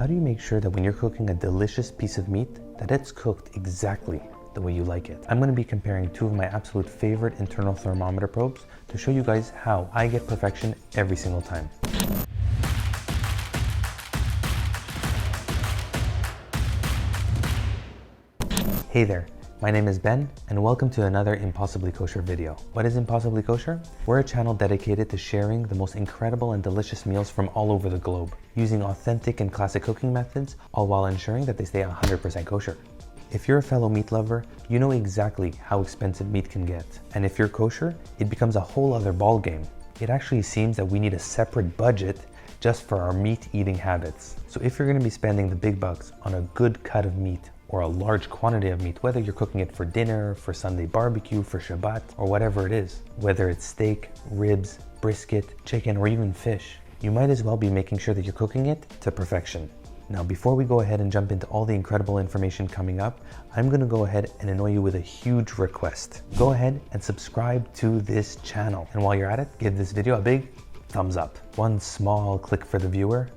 How do you make sure that when you're cooking a delicious piece of meat, that it's cooked exactly the way you like it? I'm going to be comparing two of my absolute favorite internal thermometer probes to show you guys how I get perfection every single time. Hey there, my name is Ben and welcome to another Impossibly Kosher video. What is Impossibly Kosher? We're a channel dedicated to sharing the most incredible and delicious meals from all over the globe, using authentic and classic cooking methods, all while ensuring that they stay 100% kosher. If you're a fellow meat lover, you know exactly how expensive meat can get. And if you're kosher, it becomes a whole other ballgame. It actually seems that we need a separate budget just for our meat eating habits. So if you're going to be spending the big bucks on a good cut of meat, or a large quantity of meat, whether you're cooking it for dinner, for Sunday barbecue, for Shabbat, or whatever it is, whether it's steak, ribs, brisket, chicken, or even fish, you might as well be making sure that you're cooking it to perfection. Now, before we go ahead and jump into all the incredible information coming up, I'm gonna go ahead and annoy you with a huge request. Go ahead and subscribe to this channel. And while you're at it, give this video a big thumbs up. One small click for the viewer,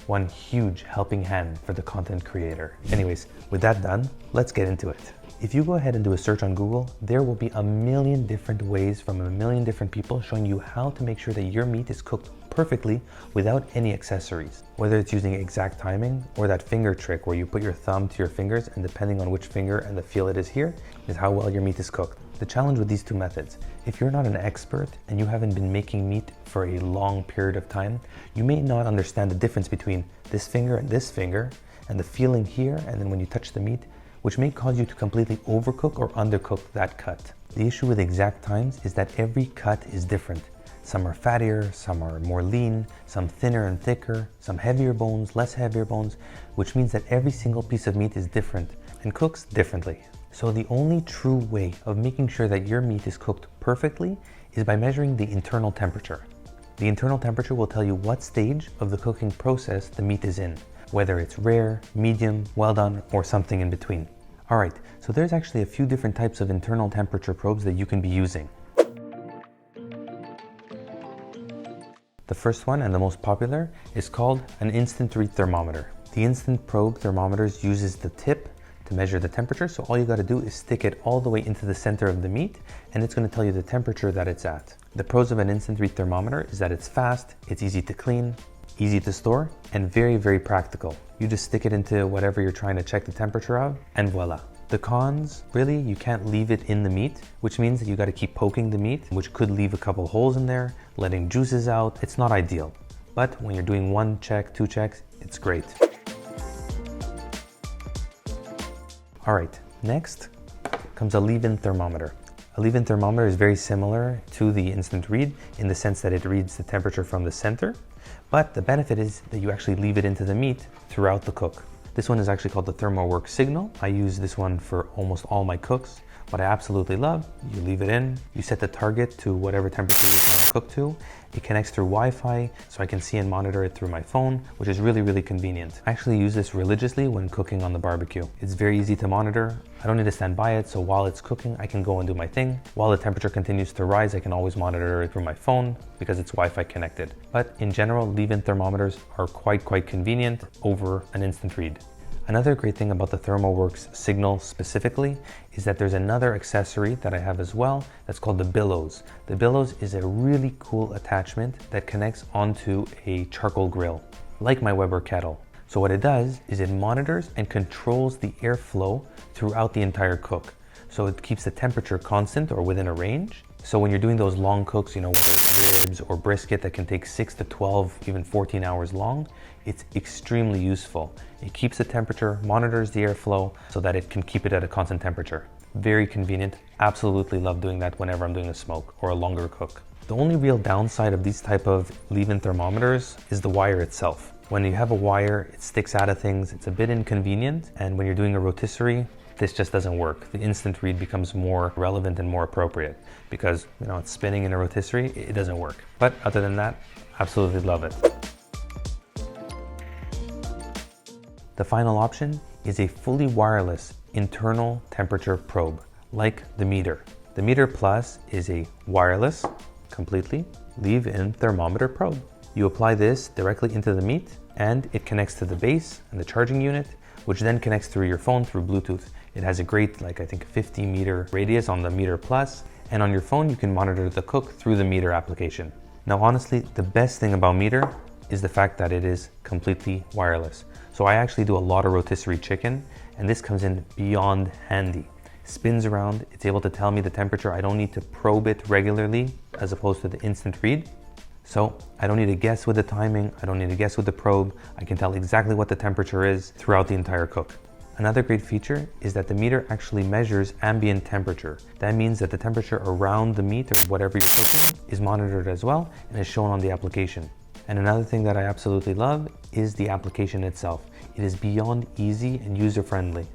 one huge helping hand for the content creator. Anyways, with that done, let's get into it. If you go ahead and do a search on Google, there will be a million different ways from a million different people showing you how to make sure that your meat is cooked perfectly without any accessories. Whether it's using exact timing or that finger trick where you put your thumb to your fingers and depending on which finger and the feel it is here is how well your meat is cooked. The challenge with these two methods, if you're not an expert and you haven't been making meat for a long period of time, you may not understand the difference between this finger and the feeling here and then when you touch the meat, which may cause you to completely overcook or undercook that cut. The issue with exact times is that every cut is different. Some are fattier, some are more lean, some thinner and thicker, some heavier bones, less heavier bones, which means that every single piece of meat is different and cooks differently. So the only true way of making sure that your meat is cooked perfectly is by measuring the internal temperature. The internal temperature will tell you what stage of the cooking process the meat is in, whether it's rare, medium, well done, or something in between. All right, so there's actually a few different types of internal temperature probes that you can be using. The first one and the most popular is called an instant read thermometer. The instant probe thermometers uses the tip to measure the temperature, so all you got to do is stick it all the way into the center of the meat and it's going to tell you the temperature that it's at. The pros of an instant read thermometer is that it's fast, it's easy to clean, easy to store, and very, very practical. You just stick it into whatever you're trying to check the temperature of and voila. The cons, really, you can't leave it in the meat, which means that you got to keep poking the meat, which could leave a couple holes in there, letting juices out. It's not ideal, but when you're doing one check, two checks, it's great. All right, next comes a leave-in thermometer. A leave-in thermometer is very similar to the instant read in the sense that it reads the temperature from the center, but the benefit is that you actually leave it into the meat throughout the cook. This one is actually called the Thermoworks Signal. I use this one for almost all my cooks. What I absolutely love, you leave it in, you set the target to whatever temperature you're trying to cook to. It connects through Wi-Fi, so I can see and monitor it through my phone, which is really, really convenient. I actually use this religiously when cooking on the barbecue. It's very easy to monitor. I don't need to stand by it, so while it's cooking, I can go and do my thing. While the temperature continues to rise, I can always monitor it through my phone because it's Wi-Fi connected. But in general, leave-in thermometers are quite convenient over an instant read. Another great thing about the Thermoworks Signal specifically is that there's another accessory that I have as well that's called the billows. The billows is a really cool attachment that connects onto a charcoal grill, like my Weber kettle. So what it does is it monitors and controls the airflow throughout the entire cook. So it keeps the temperature constant or within a range. So when you're doing those long cooks, whether it's ribs or brisket that can take 6 to 12, even 14 hours long, it's extremely useful. It keeps the temperature, monitors the airflow so that it can keep it at a constant temperature. Very convenient. Absolutely love doing that whenever I'm doing a smoke or a longer cook. The only real downside of these type of leave-in thermometers is the wire itself. When you have a wire, it sticks out of things. It's a bit inconvenient. And when you're doing a rotisserie, this just doesn't work. The instant read becomes more relevant and more appropriate because it's spinning in a rotisserie, it doesn't work. But other than that, absolutely love it. The final option is a fully wireless internal temperature probe, like the Meter. The Meter Plus is a wireless, completely leave-in thermometer probe. You apply this directly into the meat and it connects to the base and the charging unit, which then connects through your phone through Bluetooth. It has a great, like I think 50-meter radius on the Meter Plus, and on your phone you can monitor the cook through the Meter application. Now honestly, the best thing about Meter is the fact that it is completely wireless. So I actually do a lot of rotisserie chicken, and this comes in beyond handy. Spins around, it's able to tell me the temperature. I don't need to probe it regularly as opposed to the instant read. So I don't need to guess with the timing, I don't need to guess with the probe. I can tell exactly what the temperature is throughout the entire cook. Another great feature is that the Meter actually measures ambient temperature. That means that the temperature around the meat or whatever you're cooking is monitored as well and is shown on the application. And another thing that I absolutely love is the application itself. It is beyond easy and user-friendly.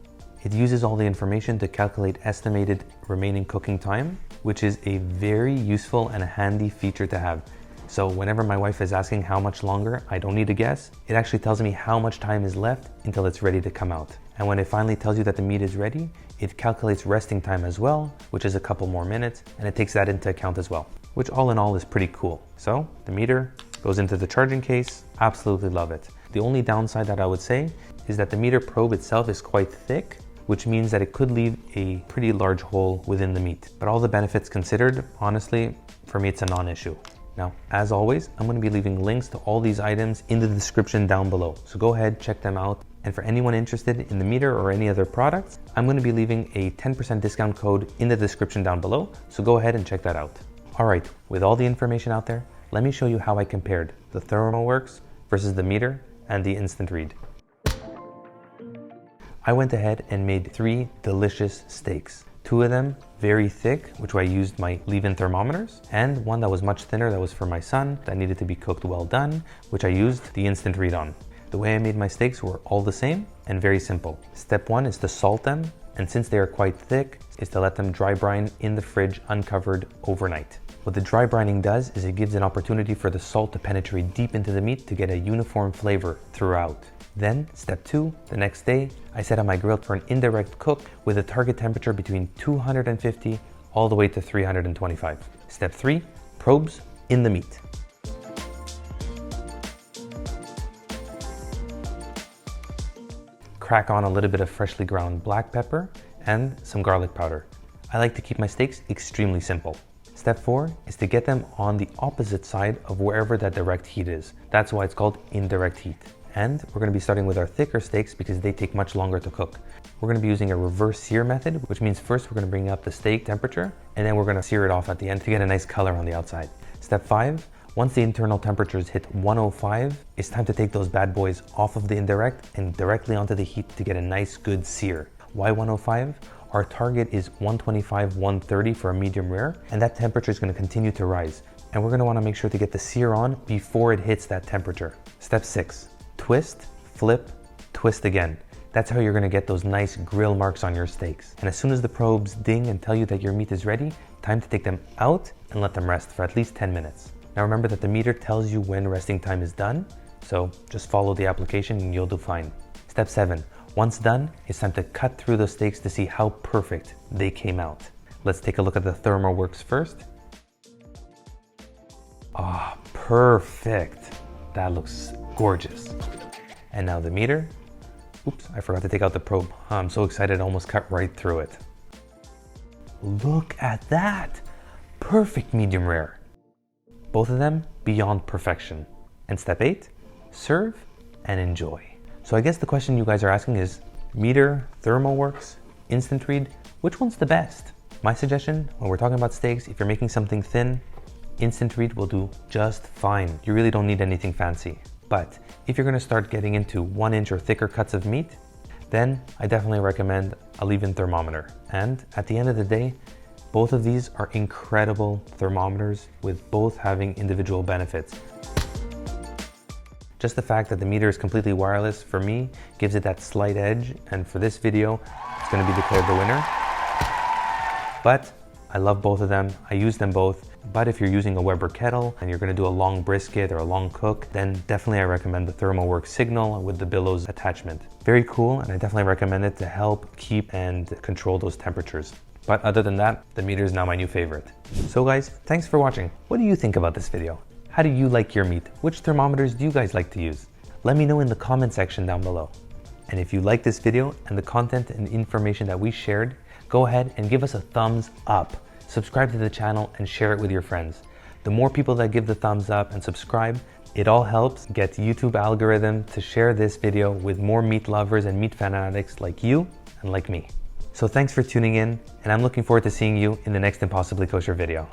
It uses all the information to calculate estimated remaining cooking time, which is a very useful and a handy feature to have. So whenever my wife is asking how much longer, I don't need to guess. It actually tells me how much time is left until it's ready to come out. And when it finally tells you that the meat is ready, it calculates resting time as well, which is a couple more minutes, and it takes that into account as well, which all in all is pretty cool. So the Meter goes into the charging case, absolutely love it. The only downside that I would say is that the Meter probe itself is quite thick, which means that it could leave a pretty large hole within the meat. But all the benefits considered, honestly, for me it's a non-issue. Now, as always, I'm going to be leaving links to all these items in the description down below. So go ahead, check them out. And for anyone interested in the Meter or any other products, I'm going to be leaving a 10% discount code in the description down below. So go ahead and check that out. All right, with all the information out there, let me show you how I compared the Thermoworks versus the Meter and the instant read. I went ahead and made 3 delicious steaks. 2 of them very thick, which I used my leave-in thermometers, and one that was much thinner that was for my son that needed to be cooked well done, which I used the instant read on. The way I made my steaks were all the same and very simple. Step 1 is to salt them, and since they are quite thick, is to let them dry brine in the fridge uncovered overnight. What the dry brining does is it gives an opportunity for the salt to penetrate deep into the meat to get a uniform flavor throughout. Then, step 2, the next day, I set on my grill for an indirect cook with a target temperature between 250 all the way to 325. Step 3, probes in the meat. Crack on a little bit of freshly ground black pepper and some garlic powder. I like to keep my steaks extremely simple. Step 4 is to get them on the opposite side of wherever that direct heat is. That's why it's called indirect heat. And we're going to be starting with our thicker steaks because they take much longer to cook. We're going to be using a reverse sear method, which means first we're going to bring up the steak temperature and then we're going to sear it off at the end to get a nice color on the outside. Step 5, once the internal temperatures hit 105, it's time to take those bad boys off of the indirect and directly onto the heat to get a nice good sear. Why 105? Our target is 125, 130 for a medium rare, and that temperature is going to continue to rise. And we're going to want to make sure to get the sear on before it hits that temperature. Step 6. Twist, flip, twist again. That's how you're going to get those nice grill marks on your steaks. And as soon as the probes ding and tell you that your meat is ready, time to take them out and let them rest for at least 10 minutes. Now remember that the Meter tells you when resting time is done, so just follow the application and you'll do fine. Step 7. Once done, it's time to cut through the steaks to see how perfect they came out. Let's take a look at the Thermoworks first. Ah, perfect. That looks gorgeous. And now the Meter. Oops, I forgot to take out the probe. I'm so excited, I almost cut right through it. Look at that. Perfect medium rare. Both of them beyond perfection. And step 8, serve and enjoy. So I guess the question you guys are asking is, Meter, Thermoworks, instant read, which one's the best? My suggestion, when we're talking about steaks, if you're making something thin, instant read will do just fine. You really don't need anything fancy. But if you're going to start getting into 1-inch or thicker cuts of meat, then I definitely recommend a leave-in thermometer. And at the end of the day, both of these are incredible thermometers with both having individual benefits. Just the fact that the Meter is completely wireless for me gives it that slight edge, and for this video, it's going to be declared the winner. But I love both of them. I use them both. But if you're using a Weber kettle and you're going to do a long brisket or a long cook, then definitely I recommend the Thermoworks Signal with the billows attachment. Very cool, and I definitely recommend it to help keep and control those temperatures. But other than that, the Meter is now my new favorite. So guys, thanks for watching. What do you think about this video? How do you like your meat? Which thermometers do you guys like to use? Let me know in the comment section down below. And if you like this video and the content and information that we shared, go ahead and give us a thumbs up. Subscribe to the channel and share it with your friends. The more people that give the thumbs up and subscribe, it all helps get YouTube algorithm to share this video with more meat lovers and meat fanatics like you and like me. So thanks for tuning in, and I'm looking forward to seeing you in the next Impossibly Kosher video.